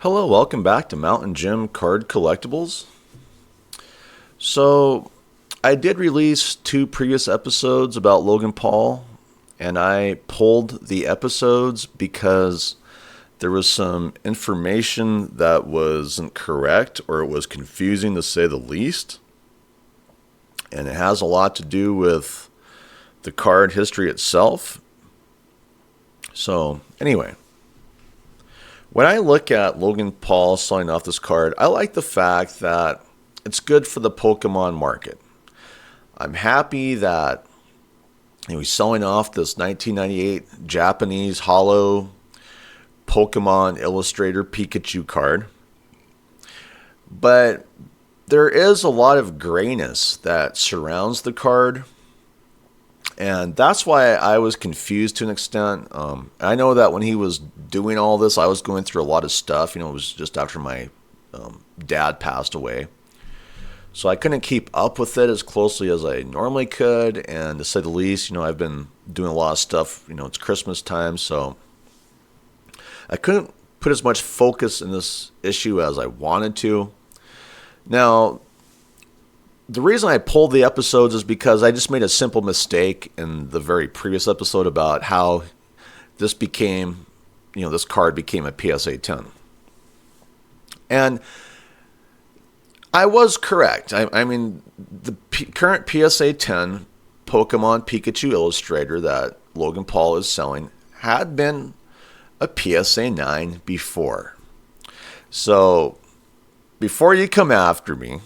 Hello, welcome back to Mountain Gym Card Collectibles. So, I did release two previous episodes about Logan Paul, and I pulled the episodes because there was some information that wasn't correct or it was confusing to say the least. And it has a lot to do with the card history itself. So, anyway. When I look at Logan Paul selling off this card, I like the fact that it's good for the Pokemon market. I'm happy that he's selling off this 1998 Japanese HOLO Pokemon Illustrator Pikachu card. But there is a lot of grayness that surrounds the card. And that's why I was confused to an extent. I know that when he was doing all this, I was going through a lot of stuff. It was just after my dad passed away. So I couldn't keep up with it as closely as I normally could. And to say the least, I've been doing a lot of stuff. It's Christmas time, so I couldn't put as much focus in this issue as I wanted to. Now, the reason I pulled the episodes is because I just made a simple mistake in the very previous episode about how this became, this card became a PSA 10. And I was correct. I mean, the current PSA 10 Pokemon Pikachu Illustrator that Logan Paul is selling had been a PSA 9 before. So, before you come after me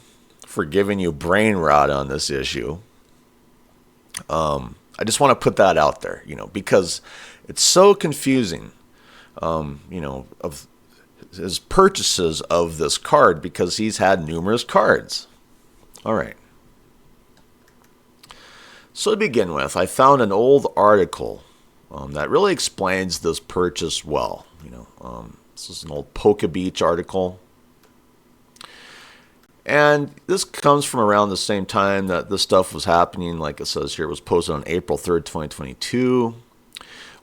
for giving you brain rot on this issue, I just want to put that out there, because it's so confusing, of his purchases of this card because he's had numerous cards. All right. So to begin with, I found an old article that really explains this purchase well. This is an old Pokebeach article. And this comes from around the same time that this stuff was happening. Like it says here, it was posted on April 3rd, 2022.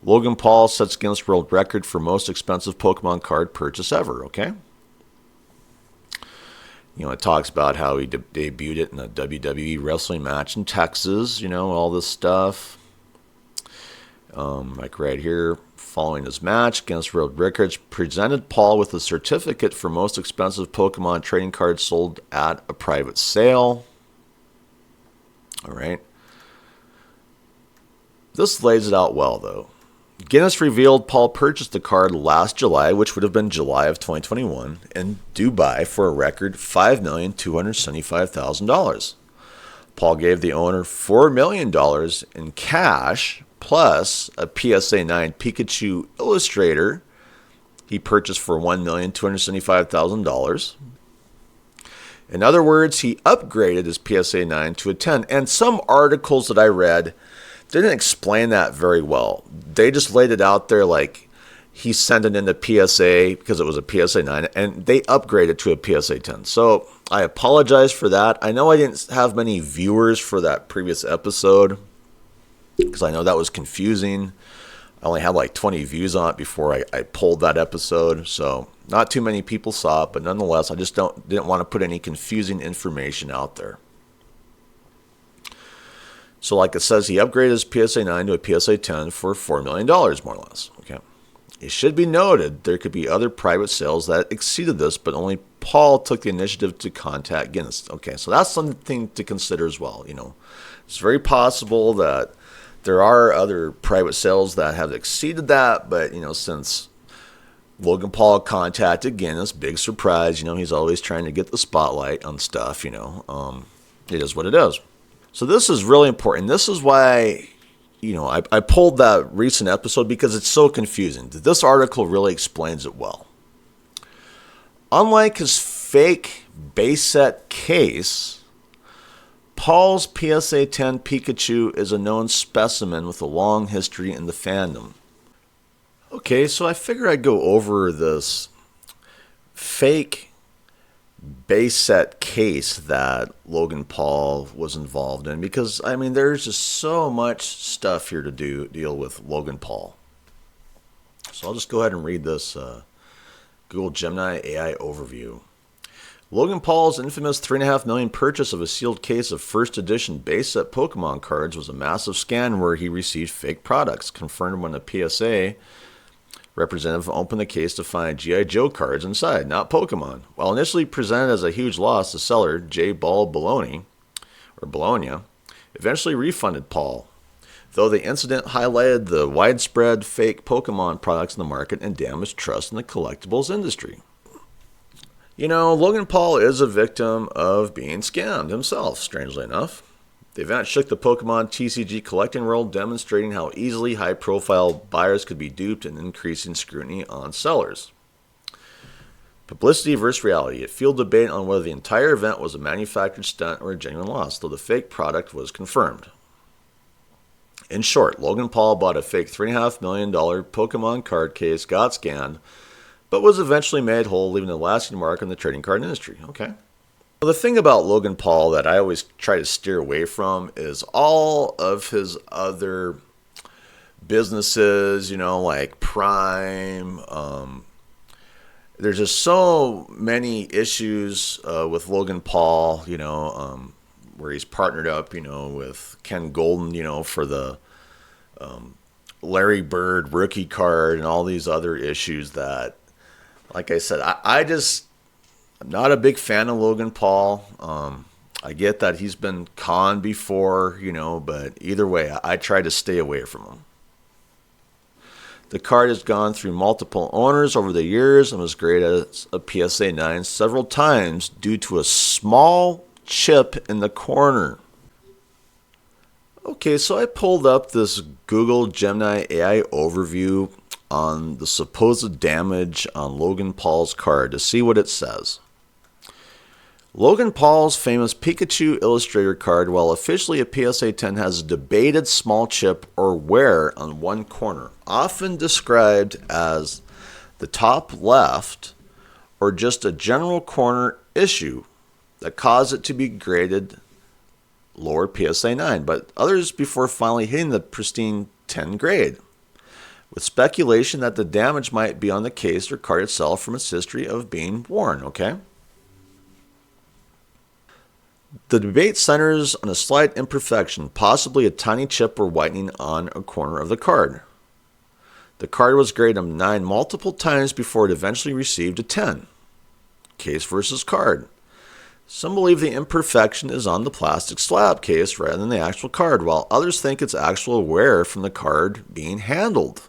Logan Paul sets Guinness World Record for most expensive Pokemon card purchase ever, okay? It talks about how he debuted it in a WWE wrestling match in Texas, all this stuff. Like right here, following his match, Guinness World Records presented Paul with a certificate for most expensive Pokemon trading cards sold at a private sale. All right. This lays it out well, though. Guinness revealed Paul purchased the card last July, which would have been July of 2021, in Dubai for a record $5,275,000. Paul gave the owner $4 million in cash plus a PSA 9 Pikachu Illustrator he purchased for $1,275,000. In other words, he upgraded his PSA 9 to a 10. And some articles that I read didn't explain that very well. They just laid it out there like he sent it into PSA because it was a PSA 9, and they upgraded to a PSA 10. So I apologize for that. I know I didn't have many viewers for that previous episode because I know that was confusing. I only had like 20 views on it before I pulled that episode. So not too many people saw it, but nonetheless, I just didn't want to put any confusing information out there. So like it says, he upgraded his PSA 9 to a PSA 10 for $4 million, more or less. Okay. It should be noted there could be other private sales that exceeded this, but only Paul took the initiative to contact Guinness. Okay, so that's something to consider as well. It's very possible that there are other private sales that have exceeded that, but, since Logan Paul contacted Guinness, big surprise, he's always trying to get the spotlight on stuff, it is what it is. So this is really important. This is why, I pulled that recent episode because it's so confusing. This article really explains it well. Unlike his fake base set case, Paul's PSA 10 Pikachu is a known specimen with a long history in the fandom. Okay, so I figure I'd go over this fake base set case that Logan Paul was involved in because, there's just so much stuff here to deal with Logan Paul. So I'll just go ahead and read this Google Gemini AI overview. Logan Paul's infamous $3.5 million purchase of a sealed case of first edition base set Pokemon cards was a massive scam where he received fake products, confirmed when the PSA representative opened the case to find G.I. Joe cards inside, not Pokemon. While initially presented as a huge loss, the seller, J. Ball Bologna, eventually refunded Paul, though the incident highlighted the widespread fake Pokemon products in the market and damaged trust in the collectibles industry. You know, Logan Paul is a victim of being scammed himself, strangely enough. The event shook the Pokemon TCG collecting world, demonstrating how easily high-profile buyers could be duped and increasing scrutiny on sellers. Publicity versus reality. It fueled debate on whether the entire event was a manufactured stunt or a genuine loss, though the fake product was confirmed. In short, Logan Paul bought a fake $3.5 million Pokemon card case, got scammed, but was eventually made whole, leaving a lasting mark on the trading card industry. Okay. Well, the thing about Logan Paul that I always try to steer away from is all of his other businesses, you know, like Prime. There's just so many issues with Logan Paul, you know, where he's partnered up, you know, with Ken Goldin, you know, for the Larry Bird rookie card and all these other issues that, like I said, I'm not a big fan of Logan Paul. I get that he's been conned before, you know, but either way, I try to stay away from him. The card has gone through multiple owners over the years and was graded as a PSA 9 several times due to a small chip in the corner. Okay, so I pulled up this Google Gemini AI overview on the supposed damage on Logan Paul's card to see what it says. Logan Paul's famous Pikachu Illustrator card, while officially a PSA 10, has a debated small chip or wear on one corner, often described as the top left or just a general corner issue that caused it to be graded lower PSA 9, but others before finally hitting the pristine 10 grade, with speculation that the damage might be on the case or card itself from its history of being worn, okay? The debate centers on a slight imperfection, possibly a tiny chip or whitening on a corner of the card. The card was graded a 9 multiple times before it eventually received a 10. Case versus card. Some believe the imperfection is on the plastic slab case rather than the actual card, while others think it's actual wear from the card being handled.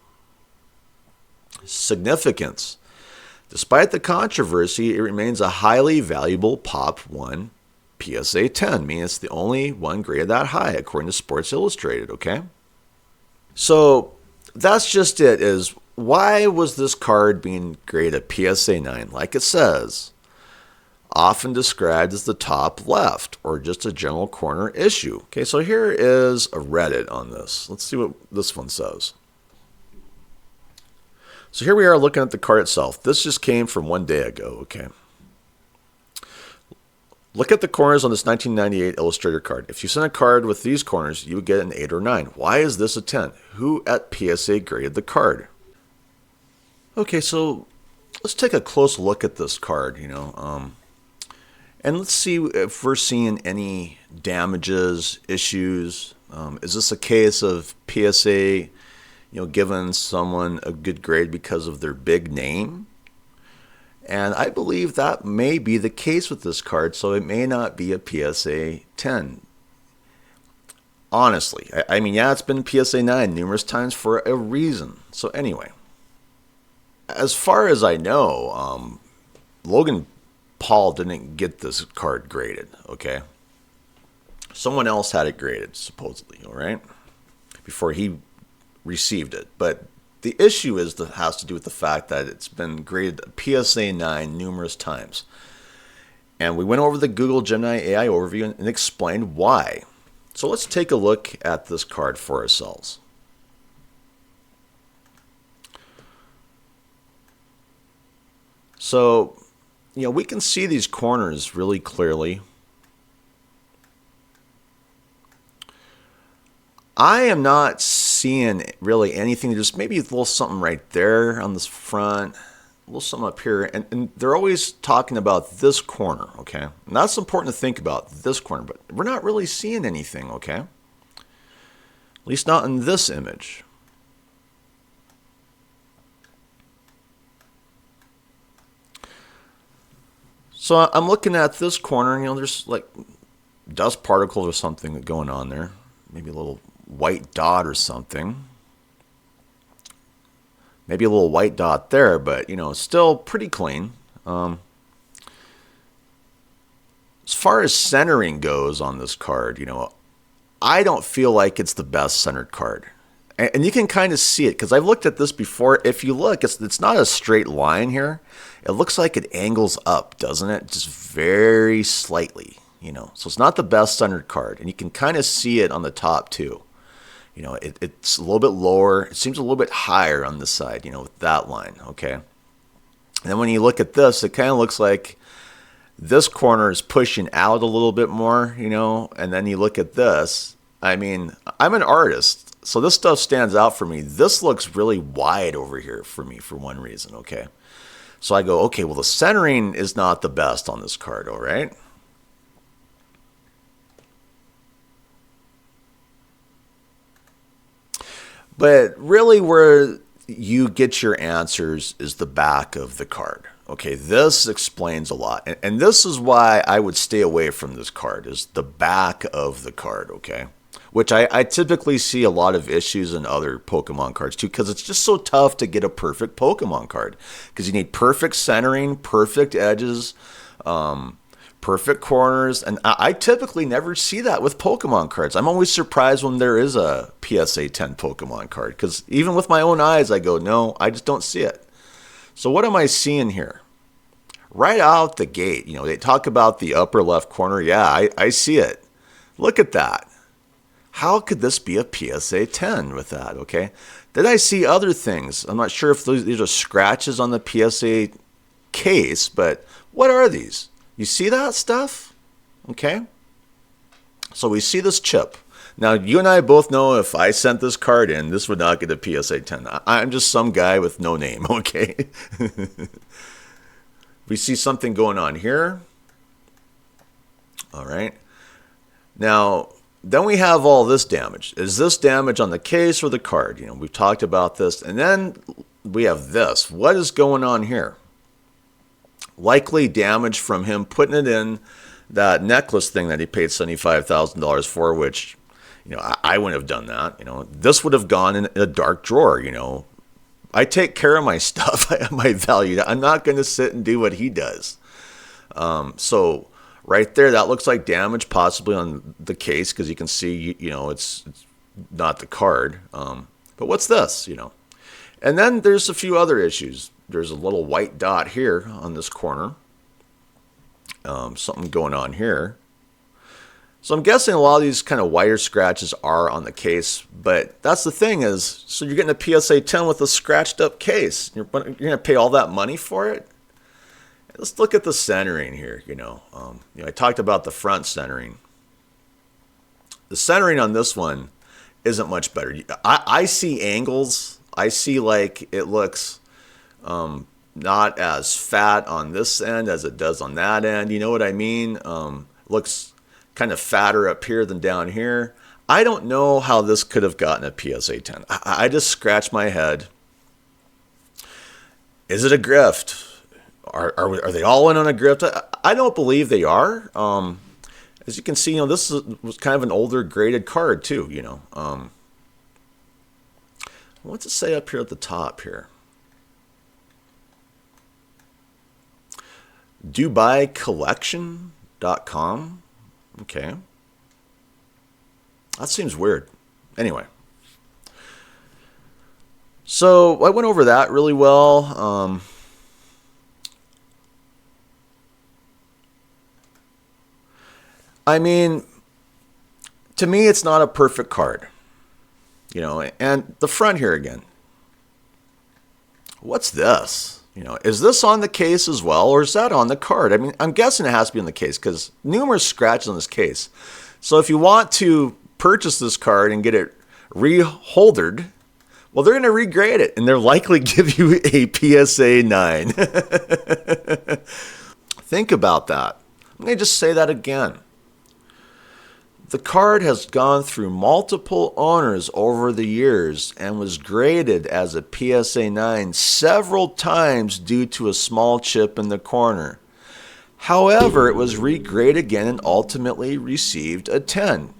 Significance. Despite the controversy, it remains a highly valuable Pop 1 PSA 10, meaning it's the only one graded that high, according to Sports Illustrated, okay? So that's just it, is why was this card being graded a PSA 9, like it says, often described as the top left or just a general corner issue? Okay, so here is a Reddit on this. Let's see what this one says. So here we are looking at the card itself. This just came from one day ago, okay? Look at the corners on this 1998 Illustrator card. If you sent a card with these corners, you would get an 8 or 9. Why is this a 10? Who at PSA graded the card? Okay, so let's take a close look at this card, you know, and let's see if we're seeing any damages, issues. Is this a case of PSA, you know, giving someone a good grade because of their big name? And I believe that may be the case with this card, so it may not be a PSA 10. Honestly, I mean, yeah, it's been PSA 9 numerous times for a reason. So anyway, as far as I know, Logan Paul didn't get this card graded, okay? Someone else had it graded, supposedly, all right, before he received it. But the issue has to do with the fact that it's been graded PSA 9 numerous times. And we went over the Google Gemini AI overview and explained why. So let's take a look at this card for ourselves. So, you know, we can see these corners really clearly. I am not seeing really anything, just maybe a little something right there on this front. little something up here, and they're always talking about this corner, okay? And that's important to think about, this corner, but we're not really seeing anything, okay? At least not in this image. So I'm looking at this corner, and there's like dust particles or something going on there. Maybe a little white dot or something. Maybe a little white dot there, but, still pretty clean. As far as centering goes on this card, I don't feel like it's the best centered card. And you can kind of see it, because I've looked at this before. If you look, it's not a straight line here. It looks like it angles up, doesn't it? Just very slightly, So it's not the best centered card. And you can kind of see it on the top, too. It's a little bit lower. It seems a little bit higher on this side, with that line, okay? And then when you look at this, it kind of looks like this corner is pushing out a little bit more, and then you look at this. I mean, I'm an artist, so this stuff stands out for me. This looks really wide over here for me for one reason, okay? So I go, okay, well, the centering is not the best on this card, all right? But really where you get your answers is the back of the card. Okay, this explains a lot. And this is why I would stay away from this card, is the back of the card, okay? Which I typically see a lot of issues in other Pokemon cards too, because it's just so tough to get a perfect Pokemon card. Because you need perfect centering, perfect edges, perfect corners, and I typically never see that with Pokemon cards. I'm always surprised when there is a PSA 10 Pokemon card, because even with my own eyes, I go, no, I just don't see it. So what am I seeing here? Right out the gate, they talk about the upper left corner. Yeah, I see it. Look at that. How could this be a PSA 10 with that, okay? Then I see other things. I'm not sure if these are scratches on the PSA case, but what are these? You see that stuff? Okay. So we see this chip. Now, you and I both know if I sent this card in, this would not get a PSA 10. I'm just some guy with no name, okay? We see something going on here. All right. Now, then we have all this damage. Is this damage on the case or the card? We've talked about this. And then we have this. What is going on here? Likely damage from him putting it in that necklace thing that he paid $75,000 for, which, I wouldn't have done that. This would have gone in a dark drawer, I take care of my stuff. I have my value. I'm not going to sit and do what he does. So right there, that looks like damage possibly on the case, because you can see, it's not the card. But what's this, And then there's a few other issues. There's a little white dot here on this corner. Something going on here. So I'm guessing a lot of these kind of wire scratches are on the case, but that's the thing is, so you're getting a PSA 10 with a scratched up case. You're going to pay all that money for it? Let's look at the centering here, I talked about the front centering. The centering on this one isn't much better. I see angles. I see like it looks not as fat on this end as it does on that end. You know what I mean? Looks kind of fatter up here than down here. I don't know how this could have gotten a PSA 10. I just scratch my head. Is it a grift? Are they all in on a grift? I don't believe they are. As you can see, this was kind of an older graded card too. What's it say up here at the top here? DubaiCollection.com. Okay. That seems weird. Anyway. So I went over that really well. I mean, to me, it's not a perfect card. And the front here again. What's this? Is this on the case as well, or is that on the card? I mean, I'm guessing it has to be on the case because numerous scratches on this case. So if you want to purchase this card and get it reholdered, Well, they're going to regrade it, and they're likely give you a PSA 9. Think about that. I'm going to just say that again. The card has gone through multiple owners over the years and was graded as a PSA 9 several times due to a small chip in the corner. However, it was regraded again and ultimately received a 10.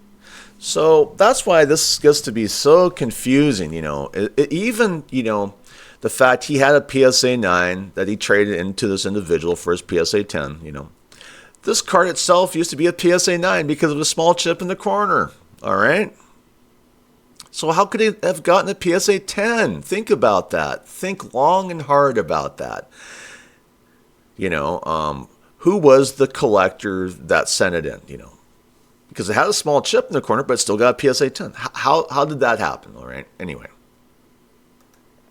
So that's why this gets to be so confusing, even, the fact he had a PSA 9 that he traded into this individual for his PSA 10, This card itself used to be a PSA 9 because of a small chip in the corner, all right? So how could he have gotten a PSA 10? Think about that. Think long and hard about that. Who was the collector that sent it in, Because it had a small chip in the corner, but it still got a PSA 10. How did that happen, all right? Anyway.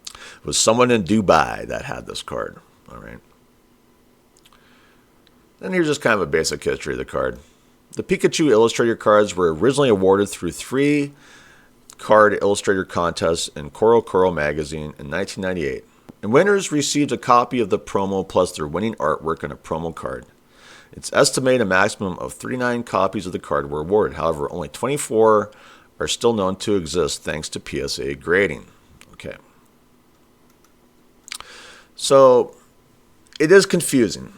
It was someone in Dubai that had this card, all right? And here's just kind of a basic history of the card. The Pikachu Illustrator cards were originally awarded through 3 card illustrator contests in Koro magazine in 1998. And winners received a copy of the promo plus their winning artwork on a promo card. It's estimated a maximum of 39 copies of the card were awarded. However, only 24 are still known to exist thanks to PSA grading. Okay. So, it is confusing,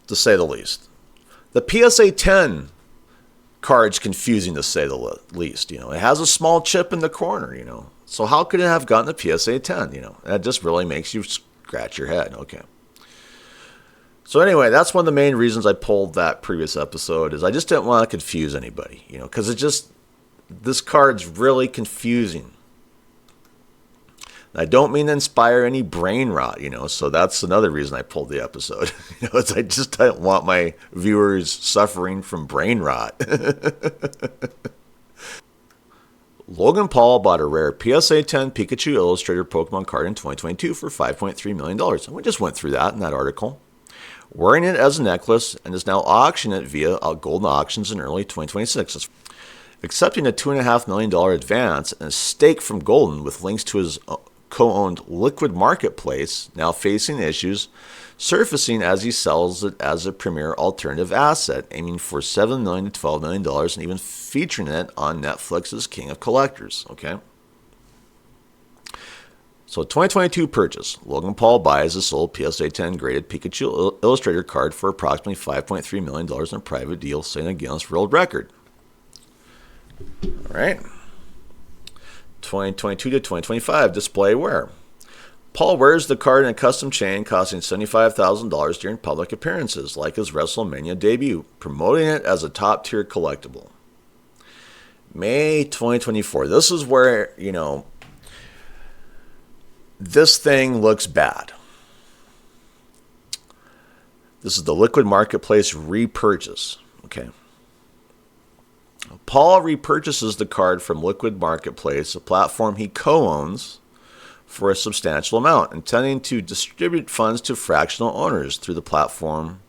to say the least. The PSA 10 card's confusing, to say the least. It has a small chip in the corner, So how could it have gotten a PSA 10, That just really makes you scratch your head. Okay. So anyway, that's one of the main reasons I pulled that previous episode, is I just didn't want to confuse anybody, because this card's really confusing. I don't mean to inspire any brain rot, so that's another reason I pulled the episode. I just don't want my viewers suffering from brain rot. Logan Paul bought a rare PSA 10 Pikachu Illustrator Pokemon card in 2022 for $5.3 million. And we just went through that in that article. Wearing it as a necklace, and is now auctioning it via Goldin auctions in early 2026. Accepting a $2.5 million advance and a stake from Goldin with links to his co-owned liquid marketplace, now facing issues, surfacing as he sells it as a premier alternative asset, aiming for $7 million to $12 million, and even featuring it on Netflix's King of Collectors. Okay. So 2022 purchase. Logan Paul buys a sold PSA 10 graded Pikachu Illustrator card for approximately $5.3 million in a private deal, setting a Guinness World Record. All right. 2022 to 2025 display wear. Paul wears the card in a custom chain costing $75,000 during public appearances, like his WrestleMania debut, promoting it as a top-tier collectible. May 2024. This is where, this thing looks bad. This is the liquid marketplace repurchase. Okay. Paul repurchases the card from Liquid Marketplace, a platform he co-owns, for a substantial amount, intending to distribute funds to fractional owners through the platform,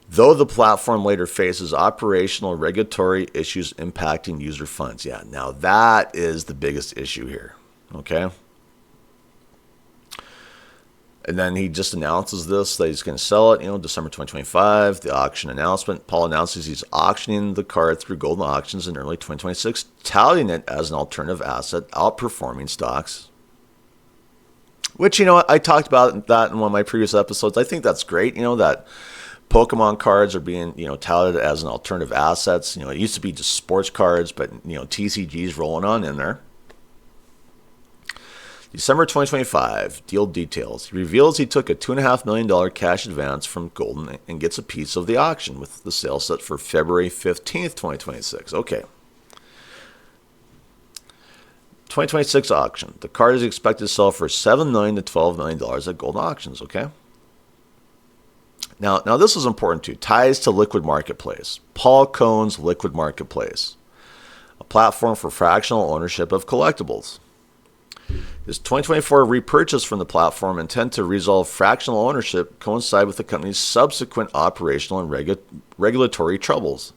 though the platform later faces operational regulatory issues impacting user funds. Yeah, now that is the biggest issue here. Okay? And then he just announces this, that he's going to sell it, December 2025, the auction announcement. Paul announces he's auctioning the card through Goldin Auctions in early 2026, touting it as an alternative asset, outperforming stocks. Which, I talked about that in one of my previous episodes. I think that's great, that Pokemon cards are being, touted as an alternative assets. It used to be just sports cards, but, TCG's rolling on in there. December 2025, deal details. He reveals he took a $2.5 million cash advance from Goldin and gets a piece of the auction, with the sale set for February 15th, 2026. Okay. 2026 auction. The card is expected to sell for $7 million to $12 million at Goldin Auctions. Okay. Now this is important too. Ties to Liquid Marketplace. Paul Cohn's Liquid Marketplace, a platform for fractional ownership of collectibles. His 2024 repurchase from the platform, intent to resolve fractional ownership, coincide with the company's subsequent operational and regulatory troubles,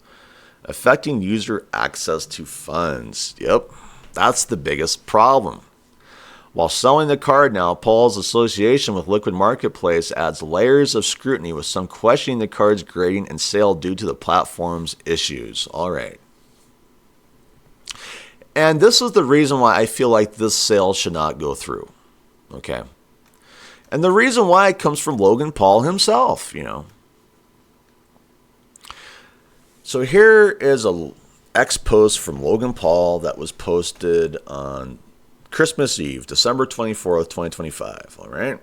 affecting user access to funds. Yep, that's the biggest problem. While selling the card now, Paul's association with Liquid Marketplace adds layers of scrutiny, with some questioning the card's grading and sale due to the platform's issues. All right. And this is the reason why I feel like this sale should not go through. Okay. And the reason why comes from Logan Paul himself, So here is a X post from Logan Paul that was posted on Christmas Eve, December 24th, 2025. All right.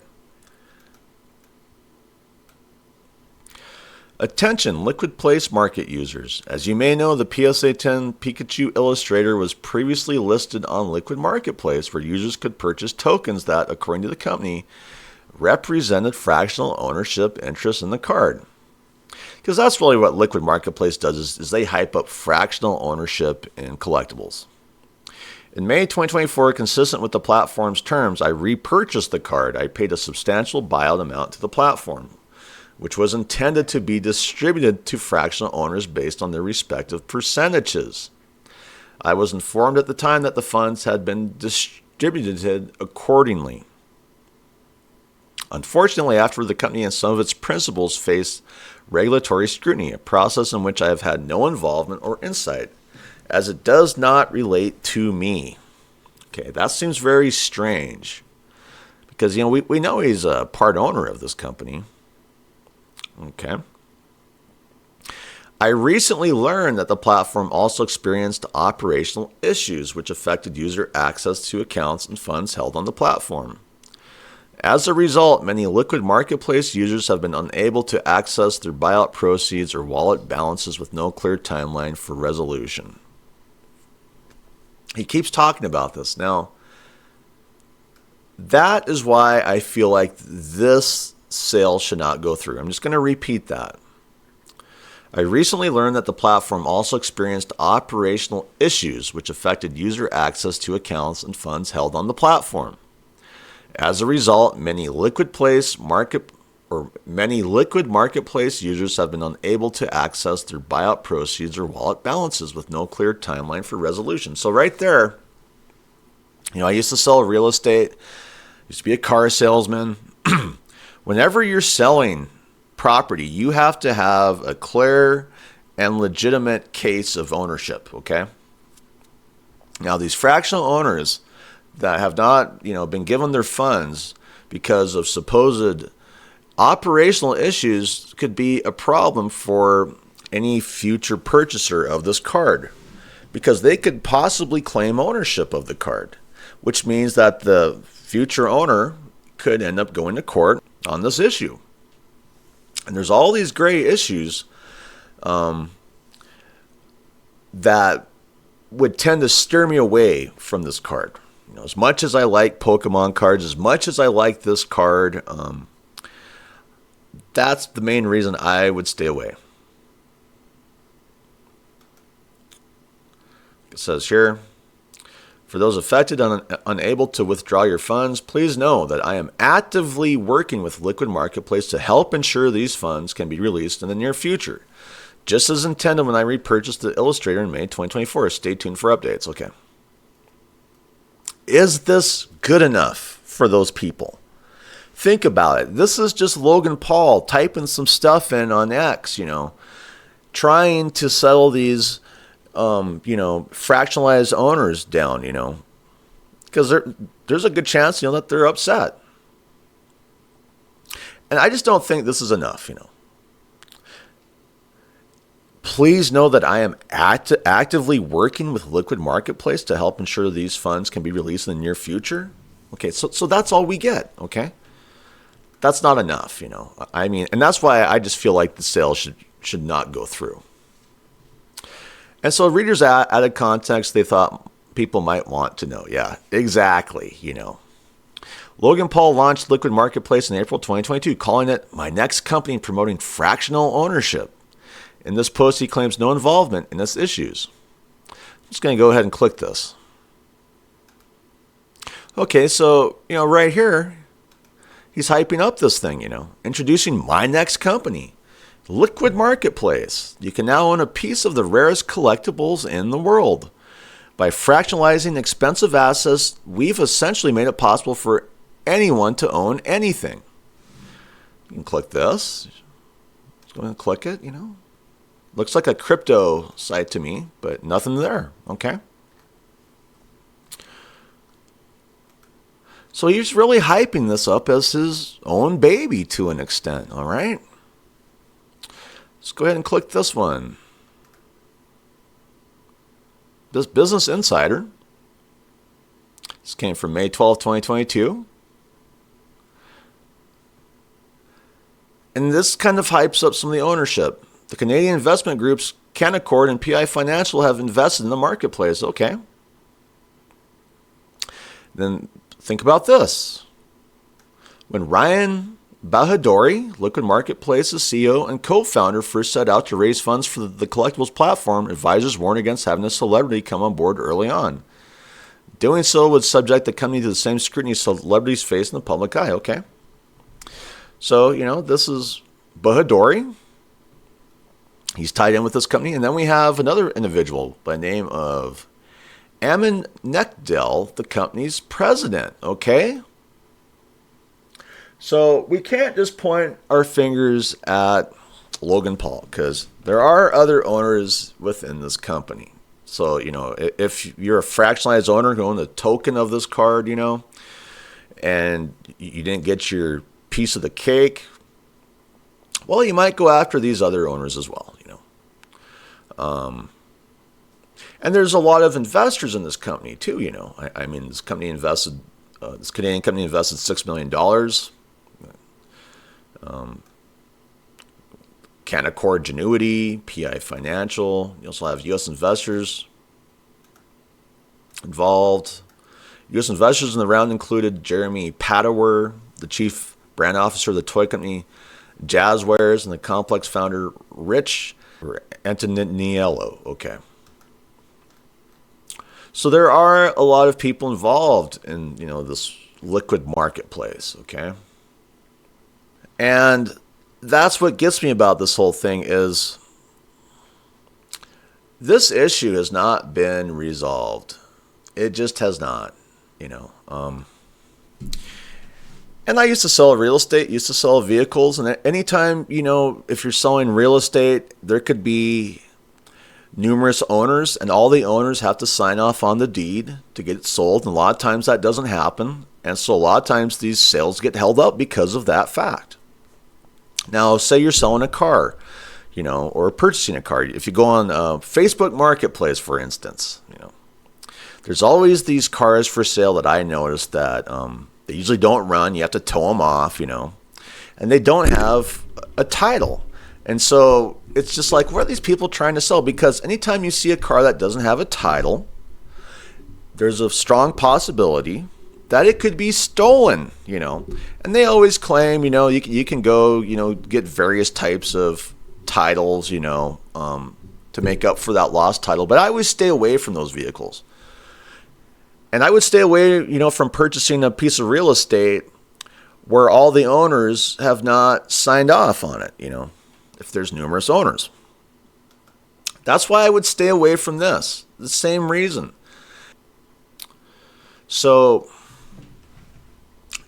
Attention, Liquid Place market users. As you may know, the PSA 10 Pikachu Illustrator was previously listed on Liquid Marketplace, where users could purchase tokens that, according to the company, represented fractional ownership interest in the card. Because that's really what Liquid Marketplace does, is they hype up fractional ownership in collectibles. In May 2024, consistent with the platform's terms, I repurchased the card. I paid a substantial buyout amount to the platform, which was intended to be distributed to fractional owners based on their respective percentages. I was informed at the time that the funds had been distributed accordingly. Unfortunately, after the company and some of its principals faced regulatory scrutiny, a process in which I have had no involvement or insight, as it does not relate to me. Okay, that seems very strange, because we know he's a part owner of this company. Okay. I recently learned that the platform also experienced operational issues which affected user access to accounts and funds held on the platform. As a result, many Liquid Marketplace users have been unable to access their buyout proceeds or wallet balances with no clear timeline for resolution. He keeps talking about this. Now, that is why I feel like this sale should not go through. I'm just going to repeat that. I recently learned that the platform also experienced operational issues which affected user access to accounts and funds held on the platform. As a result, many Liquid Marketplace users have been unable to access their buyout proceeds or wallet balances with no clear timeline for resolution. So right there, I used to sell real estate, used to be a car salesman. Whenever you're selling property, you have to have a clear and legitimate case of ownership, okay? Now, these fractional owners that have not, been given their funds because of supposed operational issues could be a problem for any future purchaser of this card, because they could possibly claim ownership of the card, which means that the future owner could end up going to court on this issue. And there's all these gray issues that would tend to steer me away from this card. As much as I like Pokemon cards, as much as I like this card, that's the main reason I would stay away. It says here, for those affected and unable to withdraw your funds, please know that I am actively working with Liquid Marketplace to help ensure these funds can be released in the near future, just as intended when I repurchased the Illustrator in May 2024. Stay tuned for updates. Okay. Is this good enough for those people? Think about it. This is just Logan Paul typing some stuff in on X, trying to settle these, fractionalized owners down, because there's a good chance, that they're upset. And I just don't think this is enough, Please know that I am actively working with Liquid Marketplace to help ensure these funds can be released in the near future. Okay, so that's all we get, okay? That's not enough, and that's why I just feel like the sale should not go through. And so readers added context they thought people might want to know. Yeah, exactly, Logan Paul launched Liquid Marketplace in April 2022, calling it my next company promoting fractional ownership. In this post, he claims no involvement in its issues. I'm just going to go ahead and click this. Okay, so, right here, he's hyping up this thing, introducing my next company, Liquid Marketplace. You can now own a piece of the rarest collectibles in the world. By fractionalizing expensive assets, we've essentially made it possible for anyone to own anything. You can click this. Just go ahead and click it, Looks like a crypto site to me, but nothing there. Okay. So he's really hyping this up as his own baby to an extent, all right? Let's go ahead and click this one. This Business Insider. This came from May 12, 2022. And this kind of hypes up some of the ownership. The Canadian investment groups Canaccord and PI Financial have invested in the marketplace. Okay. Then think about this. When Ryan Bahadori, Liquid Marketplace's CEO and co-founder, first set out to raise funds for the collectibles platform, advisors warned against having a celebrity come on board early on. Doing so would subject the company to the same scrutiny celebrities face in the public eye. Okay. So, this is Bahadori. He's tied in with this company. And then we have another individual by the name of Amin Nekdel, the company's president. Okay? So we can't just point our fingers at Logan Paul, because there are other owners within this company. So, if you're a fractionalized owner who own the token of this card, and you didn't get your piece of the cake, well, you might go after these other owners as well, and there's a lot of investors in this company too, I mean, this company invested, this Canadian company invested $6 million. Canaccord Genuity, PI Financial. You also have U.S. investors involved. U.S. investors in the round included Jeremy Padower, the chief brand officer of the toy company Jazzwares, and the Complex founder Rich Antoniello. Okay. So there are a lot of people involved in, this liquid marketplace, okay? And that's what gets me about this whole thing is this issue has not been resolved. It just has not, And I used to sell real estate, used to sell vehicles. And anytime, if you're selling real estate, there could be numerous owners, and all the owners have to sign off on the deed to get it sold. And a lot of times that doesn't happen. And so a lot of times these sales get held up because of that fact. Now, say you're selling a car, or purchasing a car. If you go on Facebook Marketplace, for instance, there's always these cars for sale that I noticed that they usually don't run. You have to tow them off, and they don't have a title. And so it's just like, what are these people trying to sell? Because anytime you see a car that doesn't have a title, there's a strong possibility that it could be stolen, And they always claim, you can go, get various types of titles, to make up for that lost title. But I always stay away from those vehicles. And I would stay away, from purchasing a piece of real estate where all the owners have not signed off on it, if there's numerous owners. That's why I would stay away from this. The same reason. So,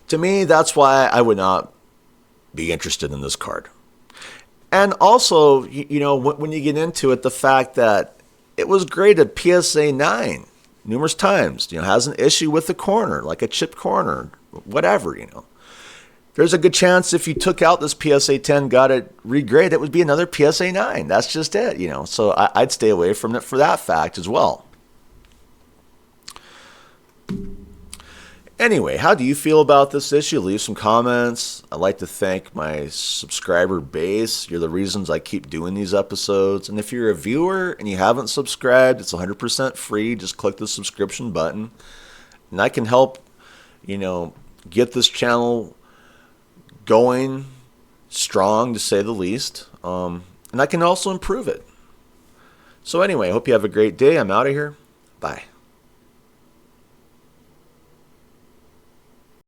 to me, that's why I would not be interested in this card. And also, when you get into it, the fact that it was graded PSA 9 numerous times, has an issue with the corner, like a chipped corner, whatever, There's a good chance if you took out this PSA 10, got it regraded, it would be another PSA 9. That's just it, So I'd stay away from it for that fact as well. Anyway, how do you feel about this issue? Leave some comments. I'd like to thank my subscriber base. You're the reasons I keep doing these episodes. And if you're a viewer and you haven't subscribed, it's 100% free. Just click the subscription button. And I can help, get this channel going strong, to say the least. And I can also improve it. So anyway, I hope you have a great day. I'm out of here. Bye.